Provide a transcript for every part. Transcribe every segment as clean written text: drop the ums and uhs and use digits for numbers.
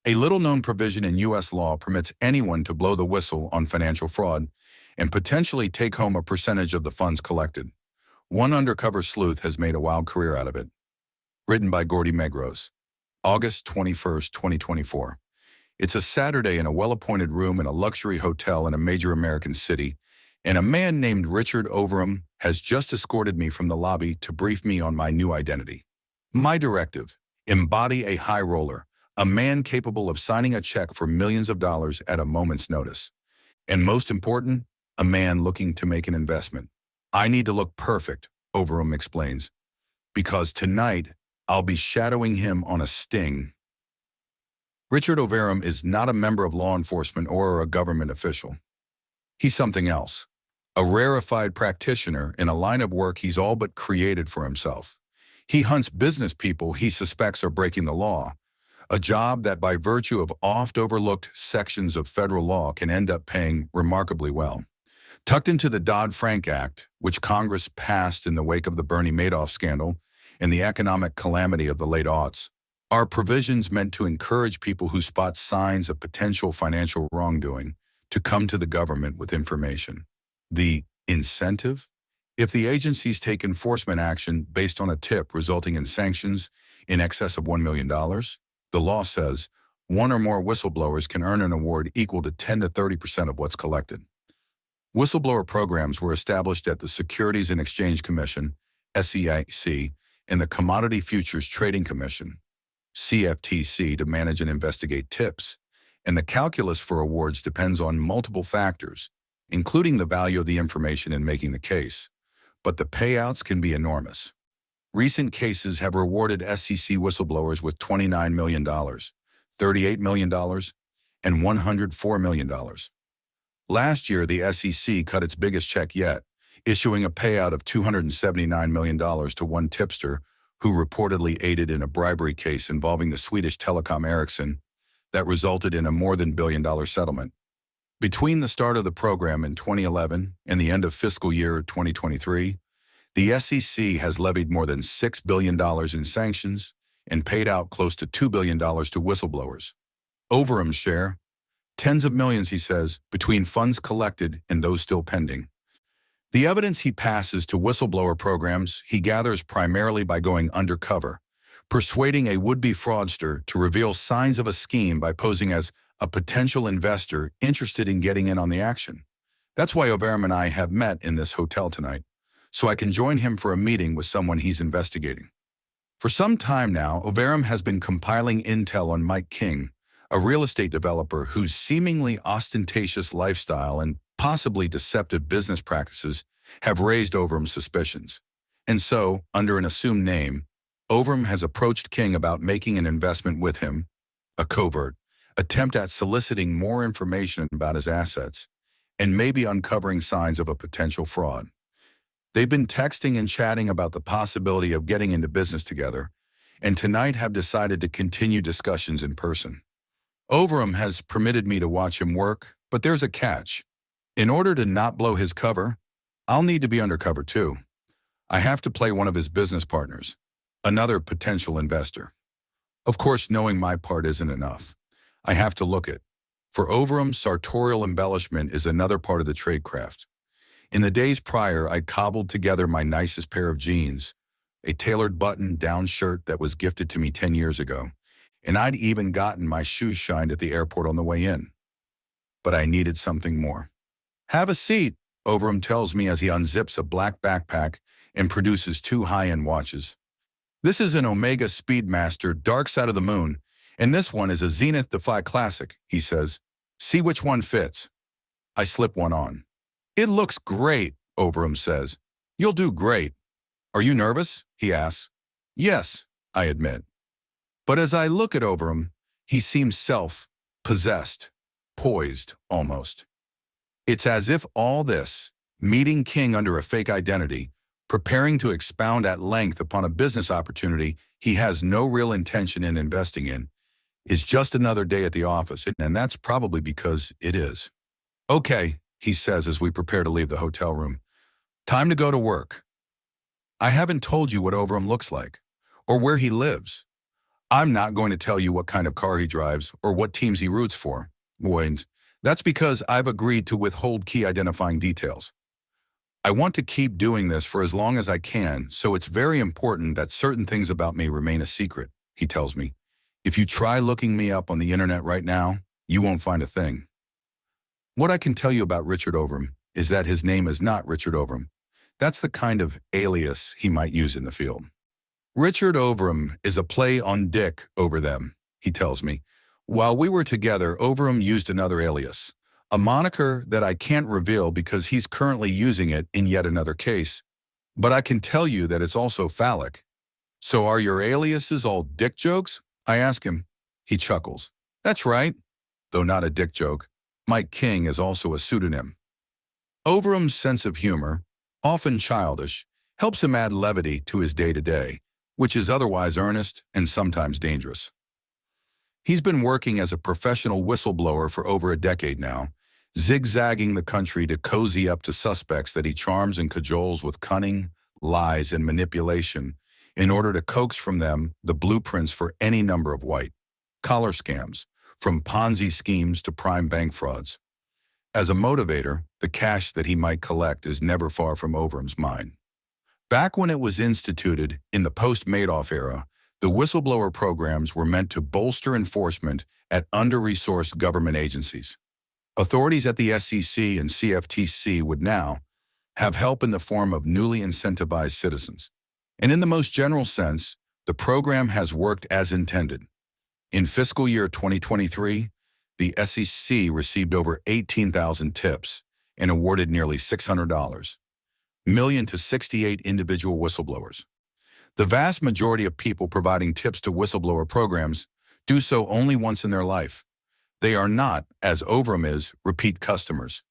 A little-known provision in U.S. law permits anyone to blow the whistle on financial fraud and potentially take home a percentage of the funds collected. One undercover sleuth has made a wild career out of it. Written by Gordy Megros. August 21st, 2024. It's a Saturday in a well-appointed room in a luxury hotel in a major American city, and a man named Richard Overham has just escorted me from the lobby to brief me on my new identity. My directive: embody a high roller, a man capable of signing a check for millions of dollars at a moment's notice. And most important, a man looking to make an investment. I need to look perfect, Overham explains, because tonight I'll be shadowing him on a sting. Richard Overham is not a member of law enforcement or a government official. He's something else, a rarefied practitioner in a line of work he's all but created for himself. He hunts business people he suspects are breaking the law, a job that by virtue of oft-overlooked sections of federal law can end up paying remarkably well. Tucked into the Dodd-Frank Act, which Congress passed in the wake of the Bernie Madoff scandal and the economic calamity of the late aughts, are provisions meant to encourage people who spot signs of potential financial wrongdoing to come to the government with information. The incentive? If the agencies take enforcement action based on a tip resulting in sanctions in excess of $1 million, the law says one or more whistleblowers can earn an award equal to 10 to 30% of what's collected. Whistleblower programs were established at the Securities and Exchange Commission, SEC, and the Commodity Futures Trading Commission, CFTC, to manage and investigate tips, and the calculus for awards depends on multiple factors, including the value of the information in making the case. But the payouts can be enormous. Recent cases have rewarded SEC whistleblowers with $29 million, $38 million, and $104 million. Last year, the SEC cut its biggest check yet, issuing a payout of $279 million to one tipster who reportedly aided in a bribery case involving the Swedish telecom Ericsson that resulted in a more than billion-dollar settlement. Between the start of the program in 2011 and the end of fiscal year 2023, the SEC has levied more than $6 billion in sanctions and paid out close to $2 billion to whistleblowers. Overham's share? Tens of millions, he says, between funds collected and those still pending. The evidence he passes to whistleblower programs he gathers primarily by going undercover, persuading a would-be fraudster to reveal signs of a scheme by posing as a potential investor interested in getting in on the action. That's why Overham and I have met in this hotel tonight, so I can join him for a meeting with someone he's investigating. For some time now, Overham has been compiling intel on Mike King, a real estate developer whose seemingly ostentatious lifestyle and possibly deceptive business practices have raised Overham's suspicions. And so, under an assumed name, Overham has approached King about making an investment with him, a covert attempt at soliciting more information about his assets, and maybe uncovering signs of a potential fraud. They've been texting and chatting about the possibility of getting into business together, and tonight have decided to continue discussions in person. Overham has permitted me to watch him work, but there's a catch. In order to not blow his cover, I'll need to be undercover too. I have to play one of his business partners, another potential investor. Of course, knowing my part isn't enough. I have to look it. For Overham, sartorial embellishment is another part of the tradecraft. In the days prior, I'd cobbled together my nicest pair of jeans, a tailored button-down shirt that was gifted to me 10 years ago, and I'd even gotten my shoes shined at the airport on the way in. But I needed something more. "Have a seat," Overham tells me as he unzips a black backpack and produces two high-end watches. "This is an Omega Speedmaster Dark Side of the Moon, and this one is a Zenith Defy Classic," he says. "See which one fits." I slip one on. "It looks great," Overham says. "You'll do great." "Are you nervous?" he asks. "Yes," I admit. But as I look at Overham, he seems self-possessed, poised almost. It's as if all this, meeting King under a fake identity, preparing to expound at length upon a business opportunity he has no real intention in investing in, is just another day at the office, and that's probably because it is. "Okay," he says as we prepare to leave the hotel room. "Time to go to work." I haven't told you what Overham looks like, or where he lives. I'm not going to tell you what kind of car he drives or what teams he roots for. Wayne, that's because I've agreed to withhold key identifying details. I want to keep doing this for as long as I can, so it's very important that certain things about me remain a secret, he tells me. If you try looking me up on the internet right now, you won't find a thing. What I can tell you about Richard Overham is that his name is not Richard Overham. That's the kind of alias he might use in the field. Richard Overham is a play on Dick over them, he tells me. While we were together, Overham used another alias, a moniker that I can't reveal because he's currently using it in yet another case, but I can tell you that it's also phallic. So are your aliases all dick jokes? I ask him. He chuckles. That's right, though not a dick joke. Mike King is also a pseudonym. Overham's sense of humor, often childish, helps him add levity to his day-to-day, which is otherwise earnest and sometimes dangerous. He's been working as a professional whistleblower for over a decade now, zigzagging the country to cozy up to suspects that he charms and cajoles with cunning, lies, and manipulation in order to coax from them the blueprints for any number of white-collar scams, from Ponzi schemes to prime bank frauds. As a motivator, the cash that he might collect is never far from Overham's mind. Back when it was instituted in the post-Madoff era, the whistleblower programs were meant to bolster enforcement at under-resourced government agencies. Authorities at the SEC and CFTC would now have help in the form of newly incentivized citizens. And in the most general sense, the program has worked as intended. In fiscal year 2023, the SEC received over 18,000 tips and awarded nearly $600 million to 68 individual whistleblowers. The vast majority of people providing tips to whistleblower programs do so only once in their life. They are not, as Overham is, repeat customers.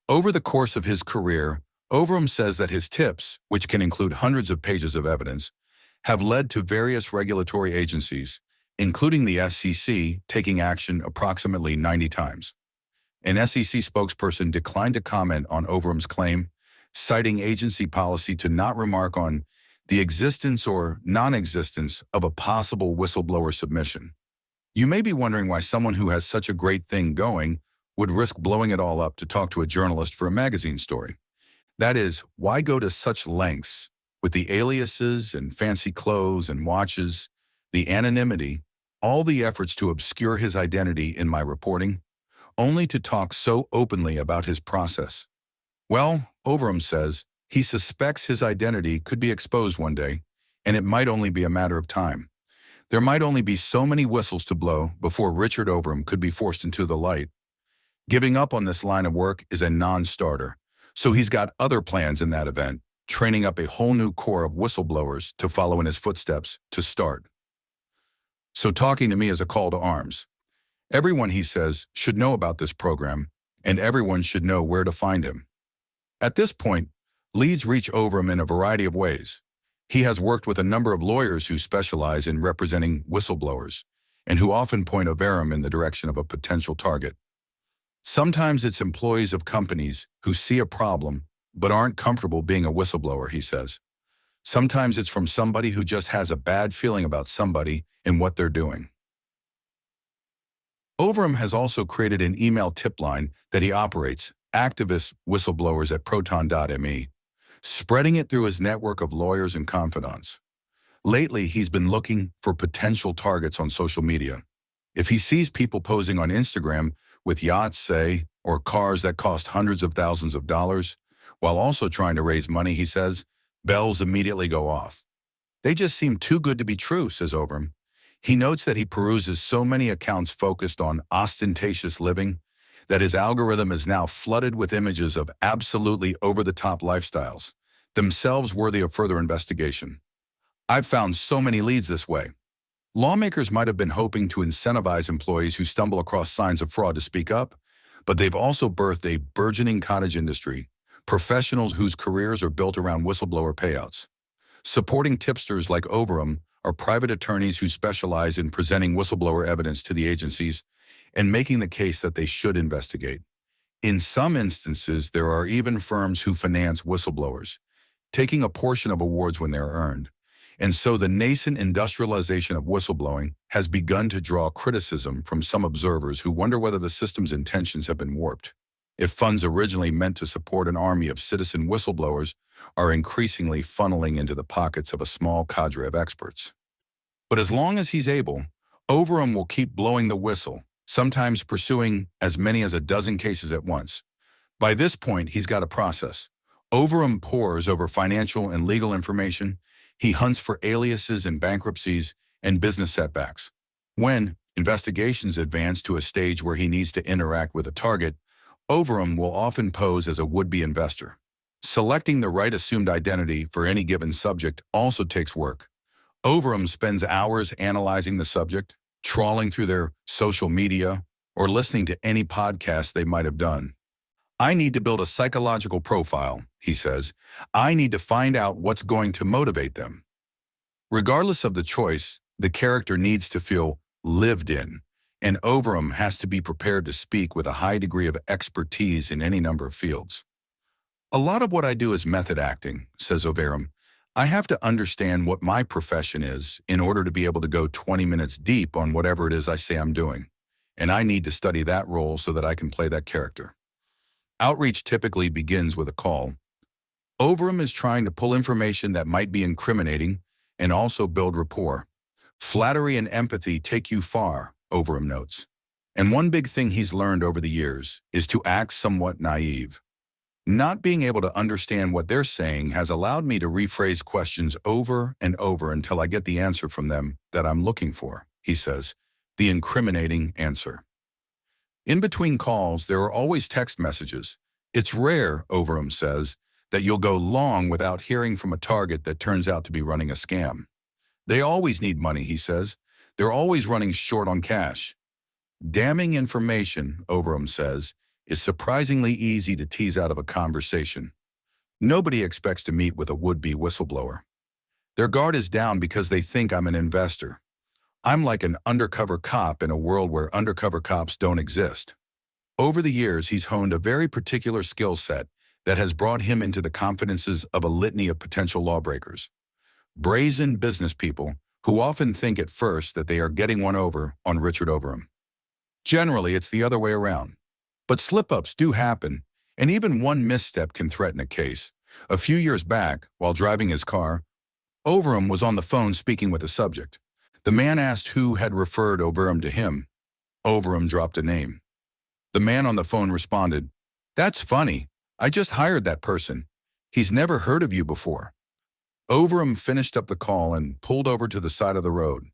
Over the course of his career, Overham says that his tips, which can include hundreds of pages of evidence, have led to various regulatory agencies, including the SEC, taking action approximately 90 times. An SEC spokesperson declined to comment on Overham's claim, citing agency policy to not remark on the existence or non-existence of a possible whistleblower submission. You may be wondering why someone who has such a great thing going would risk blowing it all up to talk to a journalist for a magazine story. That is, why go to such lengths with the aliases and fancy clothes and watches, the anonymity, all the efforts to obscure his identity in my reporting, only to talk so openly about his process? Well, Overham says he suspects his identity could be exposed one day, and it might only be a matter of time. There might only be so many whistles to blow before Richard Overham could be forced into the light. Giving up on this line of work is a non-starter, so he's got other plans in that event, training up a whole new corps of whistleblowers to follow in his footsteps to start. So talking to me is a call to arms. Everyone, he says, should know about this program, and everyone should know where to find him. At this point, leads reach Overham in a variety of ways. He has worked with a number of lawyers who specialize in representing whistleblowers, and who often point Overham in the direction of a potential target. Sometimes it's employees of companies who see a problem but aren't comfortable being a whistleblower, he says. Sometimes it's from somebody who just has a bad feeling about somebody and what they're doing. Overham has also created an email tip line that he operates, activist whistleblowers at proton.me, spreading it through his network of lawyers and confidants. Lately, he's been looking for potential targets on social media. If he sees people posing on Instagram with yachts, say, or cars that cost hundreds of thousands of dollars, while also trying to raise money, he says, bells immediately go off. They just seem too good to be true, says Overham. He notes that he peruses so many accounts focused on ostentatious living that his algorithm is now flooded with images of absolutely over-the-top lifestyles, themselves worthy of further investigation. I've found so many leads this way. Lawmakers might have been hoping to incentivize employees who stumble across signs of fraud to speak up, but they've also birthed a burgeoning cottage industry, professionals whose careers are built around whistleblower payouts. Supporting tipsters like Overham are private attorneys who specialize in presenting whistleblower evidence to the agencies and making the case that they should investigate. In some instances, there are even firms who finance whistleblowers, taking a portion of awards when they're earned. And so the nascent industrialization of whistleblowing has begun to draw criticism from some observers who wonder whether the system's intentions have been warped. If funds originally meant to support an army of citizen whistleblowers are increasingly funneling into the pockets of a small cadre of experts. But as long as he's able, Overham will keep blowing the whistle, sometimes pursuing as many as a dozen cases at once. By this point, he's got a process. Overham pores over financial and legal information. He hunts for aliases and bankruptcies and business setbacks. When investigations advance to a stage where he needs to interact with a target, Overham will often pose as a would-be investor. Selecting the right assumed identity for any given subject also takes work. Overham spends hours analyzing the subject, trawling through their social media, or listening to any podcast they might have done. I need to build a psychological profile, he says. I need to find out what's going to motivate them. Regardless of the choice, the character needs to feel lived in, and Overham has to be prepared to speak with a high degree of expertise in any number of fields. A lot of what I do is method acting, says Overham. I have to understand what my profession is in order to be able to go 20 minutes deep on whatever it is I say I'm doing, and I need to study that role so that I can play that character. Outreach typically begins with a call. Overham is trying to pull information that might be incriminating and also build rapport. Flattery and empathy take you far, Overham notes. And one big thing he's learned over the years is to act somewhat naive. Not being able to understand what they're saying has allowed me to rephrase questions over and over until I get the answer from them that I'm looking for, he says, the incriminating answer. In between calls, there are always text messages. It's rare, Overham says, that you'll go long without hearing from a target that turns out to be running a scam. They always need money, he says. They're always running short on cash. Damning information, Overham says, is surprisingly easy to tease out of a conversation. Nobody expects to meet with a would-be whistleblower. Their guard is down because they think I'm an investor. I'm like an undercover cop in a world where undercover cops don't exist. Over the years, he's honed a very particular skill set that has brought him into the confidences of a litany of potential lawbreakers. Brazen business people who often think at first that they are getting one over on Richard Overham. Generally, it's the other way around. But slip-ups do happen, and even one misstep can threaten a case. A few years back, while driving his car, Overham was on the phone speaking with a subject. The man asked who had referred Overham to him. Overham dropped a name. The man on the phone responded, "That's funny. I just hired that person. He's never heard of you before." Overham finished up the call and pulled over to the side of the road.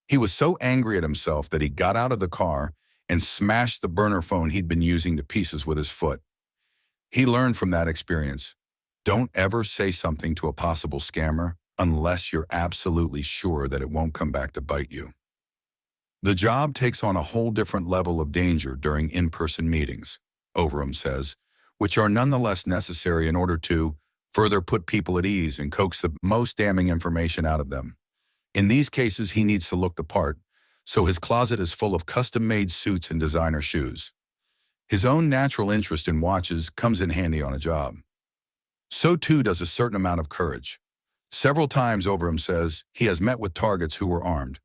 He was so angry at himself that he got out of the car and smashed the burner phone he'd been using to pieces with his foot. He learned from that experience. Don't ever say something to a possible scammer unless you're absolutely sure that it won't come back to bite you. The job takes on a whole different level of danger during in-person meetings, Overham says, which are nonetheless necessary in order to further put people at ease and coax the most damning information out of them. In these cases, he needs to look the part, so his closet is full of custom-made suits and designer shoes. His own natural interest in watches comes in handy on a job. So too does a certain amount of courage. Several times, Overham says, he has met with targets who were armed.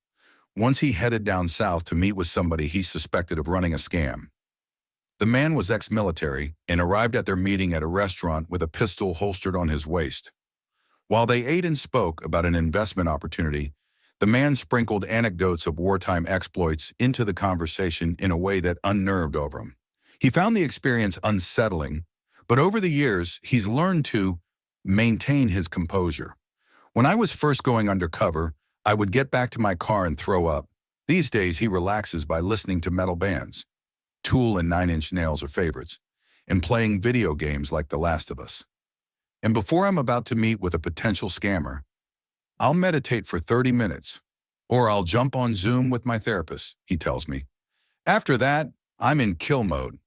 Once he headed down south to meet with somebody he suspected of running a scam. The man was ex-military and arrived at their meeting at a restaurant with a pistol holstered on his waist. While they ate and spoke about an investment opportunity, the man sprinkled anecdotes of wartime exploits into the conversation in a way that unnerved Overham. He found the experience unsettling, but over the years, he's learned to maintain his composure. When I was first going undercover, I would get back to my car and throw up. These days, he relaxes by listening to metal bands. Tool and Nine Inch Nails are favorites, and playing video games like The Last of Us. And before I'm about to meet with a potential scammer, I'll meditate for 30 minutes, or I'll jump on Zoom with my therapist, he tells me. After that, I'm in kill mode.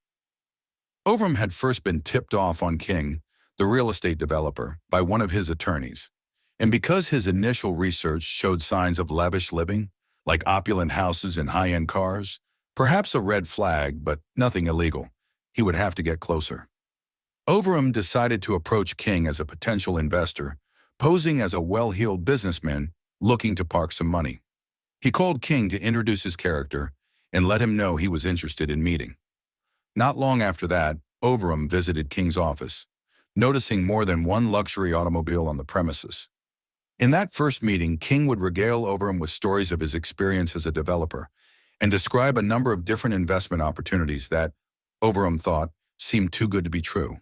Overham had first been tipped off on King, the real estate developer, by one of his attorneys. And because his initial research showed signs of lavish living, like opulent houses and high-end cars, perhaps a red flag, but nothing illegal, he would have to get closer. Overham decided to approach King as a potential investor, posing as a well-heeled businessman looking to park some money. He called King to introduce his character and let him know he was interested in meeting. Not long after that, Overham visited King's office, noticing more than one luxury automobile on the premises. In that first meeting, King would regale Overham with stories of his experience as a developer and describe a number of different investment opportunities that, Overham thought, seemed too good to be true.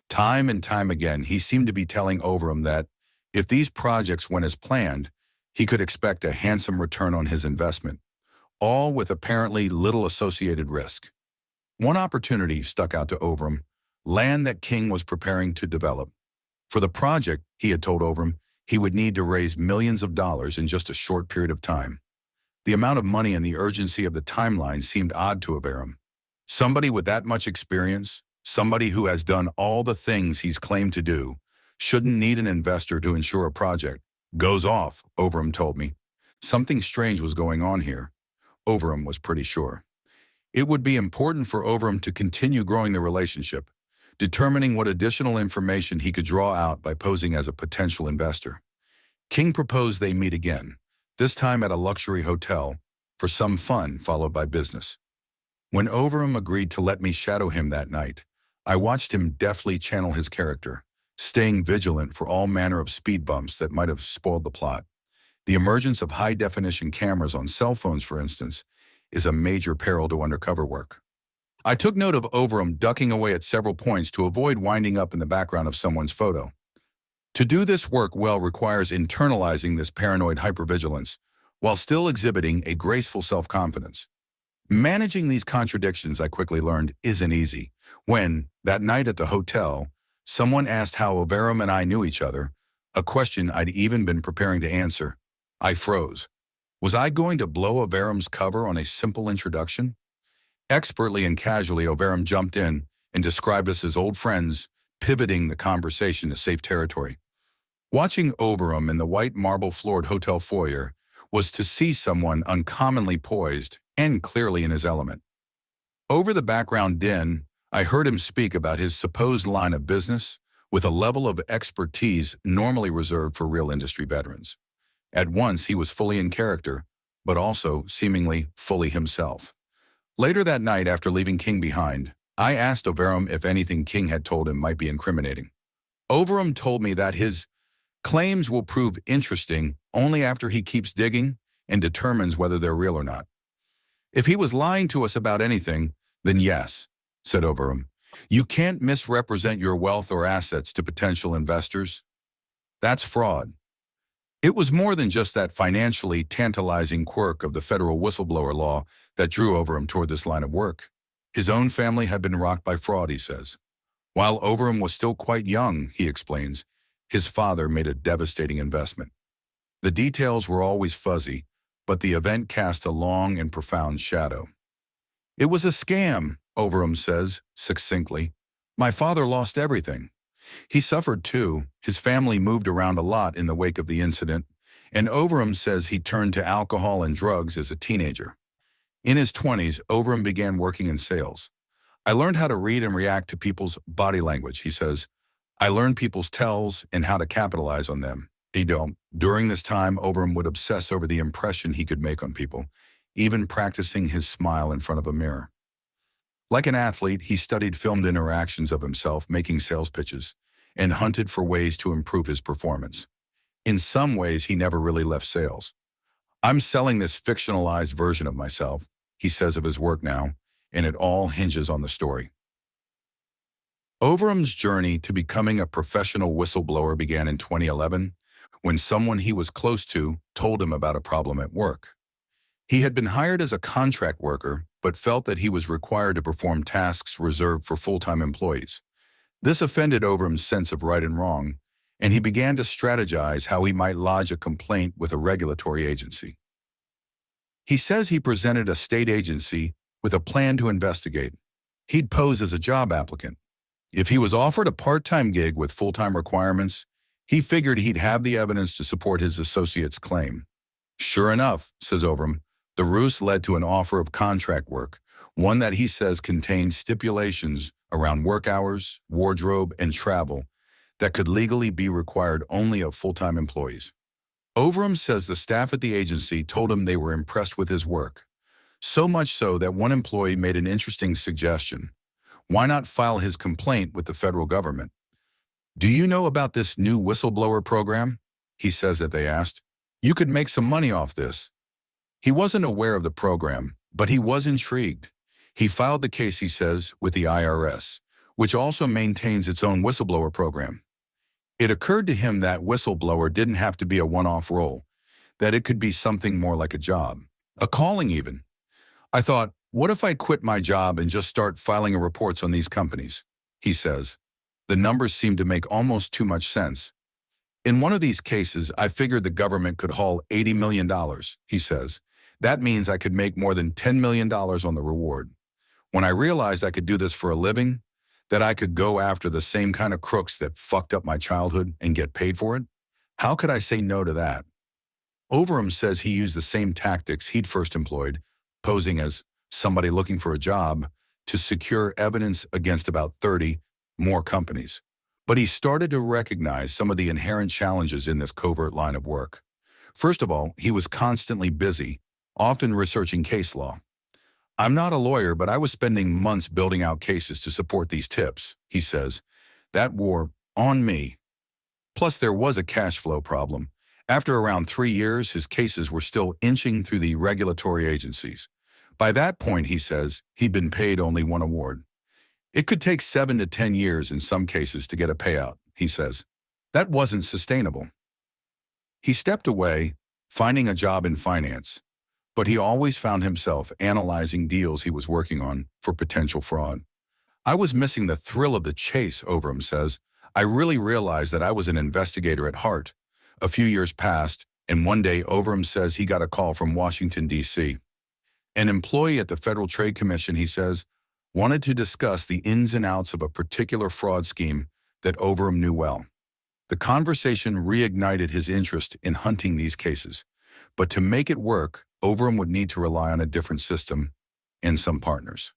Time and time again, he seemed to be telling Overham that if these projects went as planned, he could expect a handsome return on his investment, all with apparently little associated risk. One opportunity stuck out to Overham: land that King was preparing to develop. For the project, he had told Overham, he would need to raise millions of dollars in just a short period of time. The amount of money and the urgency of the timeline seemed odd to Overham. Somebody with that much experience, somebody who has done all the things he's claimed to do, shouldn't need an investor to ensure a project goes off, Overham told me. Something strange was going on here. Overham was pretty sure. It would be important for Overham to continue growing the relationship, determining what additional information he could draw out by posing as a potential investor. King proposed they meet again, this time at a luxury hotel, for some fun followed by business. When Overham agreed to let me shadow him that night, I watched him deftly channel his character, staying vigilant for all manner of speed bumps that might have spoiled the plot. The emergence of high-definition cameras on cell phones, for instance, is a major peril to undercover work. I took note of Overham ducking away at several points to avoid winding up in the background of someone's photo. To do this work well requires internalizing this paranoid hypervigilance while still exhibiting a graceful self-confidence. Managing these contradictions, I quickly learned, isn't easy. When, that night at the hotel, someone asked how Overham and I knew each other, a question I'd even been preparing to answer, I froze. Was I going to blow Overham's cover on a simple introduction? Expertly and casually, Overham jumped in and described us as old friends, pivoting the conversation to safe territory. Watching Overham in the white marble-floored hotel foyer was to see someone uncommonly poised and clearly in his element. Over the background din, I heard him speak about his supposed line of business with a level of expertise normally reserved for real industry veterans. At once, he was fully in character, but also seemingly fully himself. Later that night, after leaving King behind, I asked Overham if anything King had told him might be incriminating. Overham told me that his claims will prove interesting only after he keeps digging and determines whether they're real or not. If he was lying to us about anything, then yes, said Overham. You can't misrepresent your wealth or assets to potential investors. That's fraud. It was more than just that financially tantalizing quirk of the federal whistleblower law that drew Overham toward this line of work. His own family had been rocked by fraud, he says. While Overham was still quite young, he explains, his father made a devastating investment. The details were always fuzzy, but the event cast a long and profound shadow. It was a scam, Overham says, succinctly. My father lost everything. He suffered too. His family moved around a lot in the wake of the incident, and Overham says he turned to alcohol and drugs as a teenager. In his 20s, Overham began working in sales. I learned how to read and react to people's body language, he says. I learned people's tells and how to capitalize on them. During this time, Overham would obsess over the impression he could make on people, even practicing his smile in front of a mirror. Like an athlete, he studied filmed interactions of himself making sales pitches and hunted for ways to improve his performance. In some ways, he never really left sales. I'm selling this fictionalized version of myself, he says of his work now, and it all hinges on the story. Overham's journey to becoming a professional whistleblower began in 2011 when someone he was close to told him about a problem at work. He had been hired as a contract worker, but felt that he was required to perform tasks reserved for full-time employees. This offended Overham's sense of right and wrong, and he began to strategize how he might lodge a complaint with a regulatory agency. He says he presented a state agency with a plan to investigate. He'd pose as a job applicant. If he was offered a part-time gig with full-time requirements, he figured he'd have the evidence to support his associate's claim. Sure enough, says Overham, the ruse led to an offer of contract work, one that he says contained stipulations around work hours, wardrobe, and travel that could legally be required only of full-time employees. Overham says the staff at the agency told him they were impressed with his work. So much so that one employee made an interesting suggestion. Why not file his complaint with the federal government? "Do you know about this new whistleblower program?" he says that they asked. "You could make some money off this." He wasn't aware of the program, but he was intrigued. He filed the case, he says, with the IRS, which also maintains its own whistleblower program. It occurred to him that whistleblower didn't have to be a one-off role, that it could be something more like a job, a calling even. "I thought, what if I quit my job and just start filing reports on these companies?" he says. "The numbers seem to make almost too much sense. In one of these cases, I figured the government could haul $80 million, he says. That means I could make more than $10 million on the reward. When I realized I could do this for a living, that I could go after the same kind of crooks that fucked up my childhood and get paid for it, how could I say no to that?" Overham says he used the same tactics he'd first employed, posing as somebody looking for a job, to secure evidence against about 30 more companies. But he started to recognize some of the inherent challenges in this covert line of work. First of all, he was constantly busy, often researching case law. "I'm not a lawyer, but I was spending months building out cases to support these tips," he says. "That wore on me." Plus, there was a cash flow problem. After around 3 years, his cases were still inching through the regulatory agencies. By that point, he says, he'd been paid only one award. It could take 7 to 10 years in some cases to get a payout, he says. That wasn't sustainable. He stepped away, finding a job in finance, but he always found himself analyzing deals he was working on for potential fraud. "I was missing the thrill of the chase," Overham says. "I really realized that I was an investigator at heart." A few years passed, and one day Overham says he got a call from Washington, D.C. An employee at the Federal Trade Commission, he says, wanted to discuss the ins and outs of a particular fraud scheme that Overham knew well. The conversation reignited his interest in hunting these cases. But to make it work, Overham would need to rely on a different system and some partners.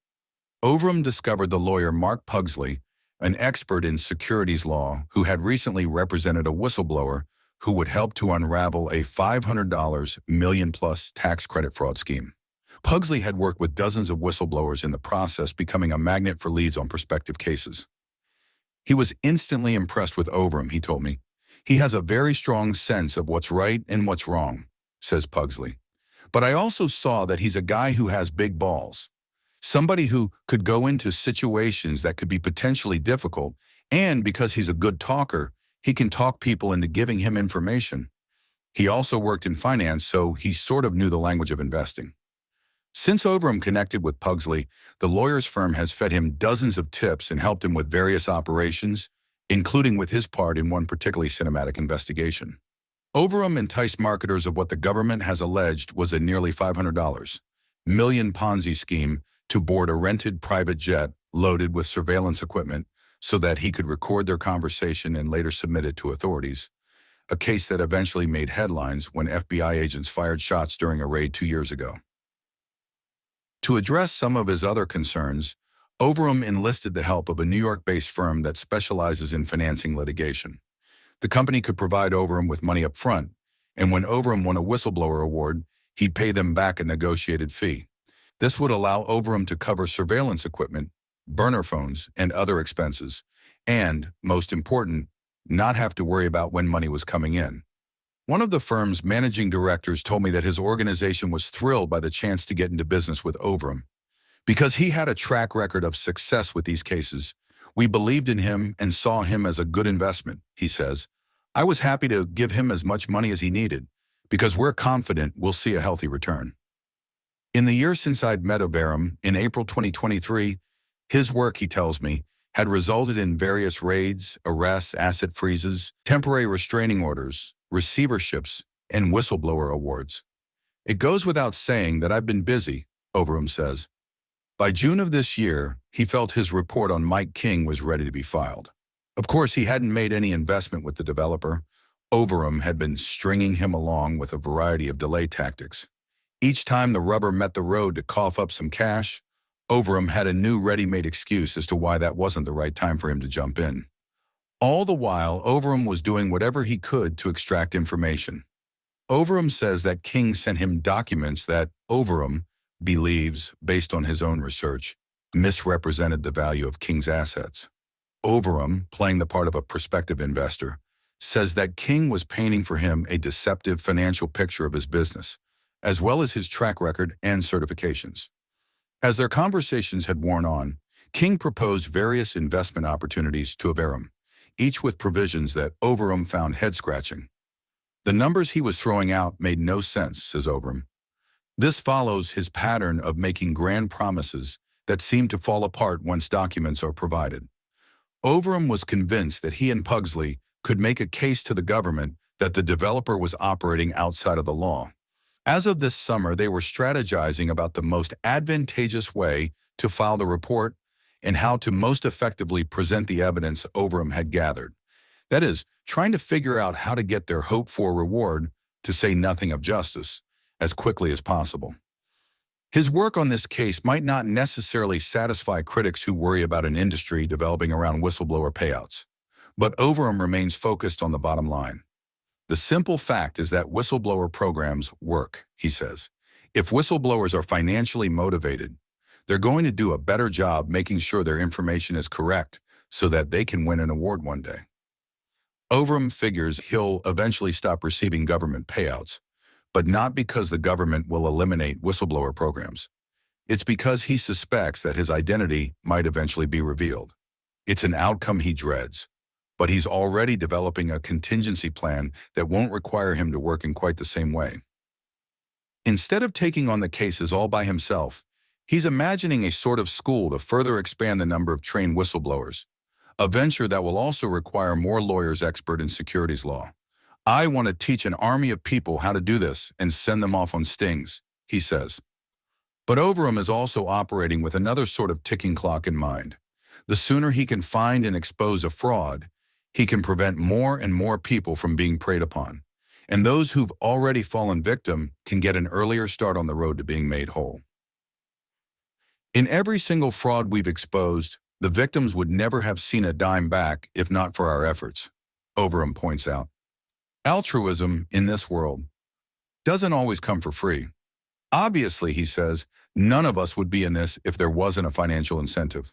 Overham discovered the lawyer Mark Pugsley, an expert in securities law who had recently represented a whistleblower who would help to unravel a $500 million-plus tax credit fraud scheme. Pugsley had worked with dozens of whistleblowers in the process, becoming a magnet for leads on prospective cases. He was instantly impressed with Overham, he told me. "He has a very strong sense of what's right and what's wrong," says Pugsley. "But I also saw that he's a guy who has big balls. Somebody who could go into situations that could be potentially difficult, and because he's a good talker, he can talk people into giving him information. He also worked in finance, so he sort of knew the language of investing." Since Overham connected with Pugsley, the lawyer's firm has fed him dozens of tips and helped him with various operations, including with his part in one particularly cinematic investigation. Overham enticed marketers of what the government has alleged was a nearly $500 million Ponzi scheme to board a rented private jet loaded with surveillance equipment so that he could record their conversation and later submit it to authorities, a case that eventually made headlines when FBI agents fired shots during a raid 2 years ago. To address some of his other concerns, Overham enlisted the help of a New York-based firm that specializes in financing litigation. The company could provide Overham with money up front, and when Overham won a whistleblower award, he'd pay them back a negotiated fee. This would allow Overham to cover surveillance equipment, burner phones, and other expenses, and, most important, not have to worry about when money was coming in. One of the firm's managing directors told me that his organization was thrilled by the chance to get into business with Overham. "Because he had a track record of success with these cases, we believed in him and saw him as a good investment," he says. "I was happy to give him as much money as he needed, because we're confident we'll see a healthy return." In the year since I'd met Overham, in April 2023, his work, he tells me, had resulted in various raids, arrests, asset freezes, temporary restraining orders, receiverships, and whistleblower awards. "It goes without saying that I've been busy," Overham says. By June of this year, he felt his report on Mike King was ready to be filed. Of course, he hadn't made any investment with the developer. Overham had been stringing him along with a variety of delay tactics. Each time the rubber met the road to cough up some cash, Overham had a new ready-made excuse as to why that wasn't the right time for him to jump in. All the while, Overham was doing whatever he could to extract information. Overham says that King sent him documents that Overham believes, based on his own research, misrepresented the value of King's assets. Overham, playing the part of a prospective investor, says that King was painting for him a deceptive financial picture of his business, as well as his track record and certifications. As their conversations had worn on, King proposed various investment opportunities to Overham, each with provisions that Overham found head-scratching. The numbers he was throwing out made no sense, says Overham. This follows his pattern of making grand promises that seem to fall apart once documents are provided. Overham was convinced that he and Pugsley could make a case to the government that the developer was operating outside of the law. As of this summer, they were strategizing about the most advantageous way to file the report and how to most effectively present the evidence Overham had gathered. That is, trying to figure out how to get their hoped-for reward, to say nothing of justice, as quickly as possible. His work on this case might not necessarily satisfy critics who worry about an industry developing around whistleblower payouts, but Overham remains focused on the bottom line. The simple fact is that whistleblower programs work, he says. If whistleblowers are financially motivated, they're going to do a better job making sure their information is correct so that they can win an award one day. Overham figures he'll eventually stop receiving government payouts, but not because the government will eliminate whistleblower programs. It's because he suspects that his identity might eventually be revealed. It's an outcome he dreads, but he's already developing a contingency plan that won't require him to work in quite the same way. Instead of taking on the cases all by himself, he's imagining a sort of school to further expand the number of trained whistleblowers, a venture that will also require more lawyers expert in securities law. I want to teach an army of people how to do this and send them off on stings, he says. But Overham is also operating with another sort of ticking clock in mind. The sooner he can find and expose a fraud, he can prevent more and more people from being preyed upon. And those who've already fallen victim can get an earlier start on the road to being made whole. In every single fraud we've exposed, the victims would never have seen a dime back if not for our efforts, Overham points out. Altruism in this world doesn't always come for free. Obviously, he says, none of us would be in this if there wasn't a financial incentive.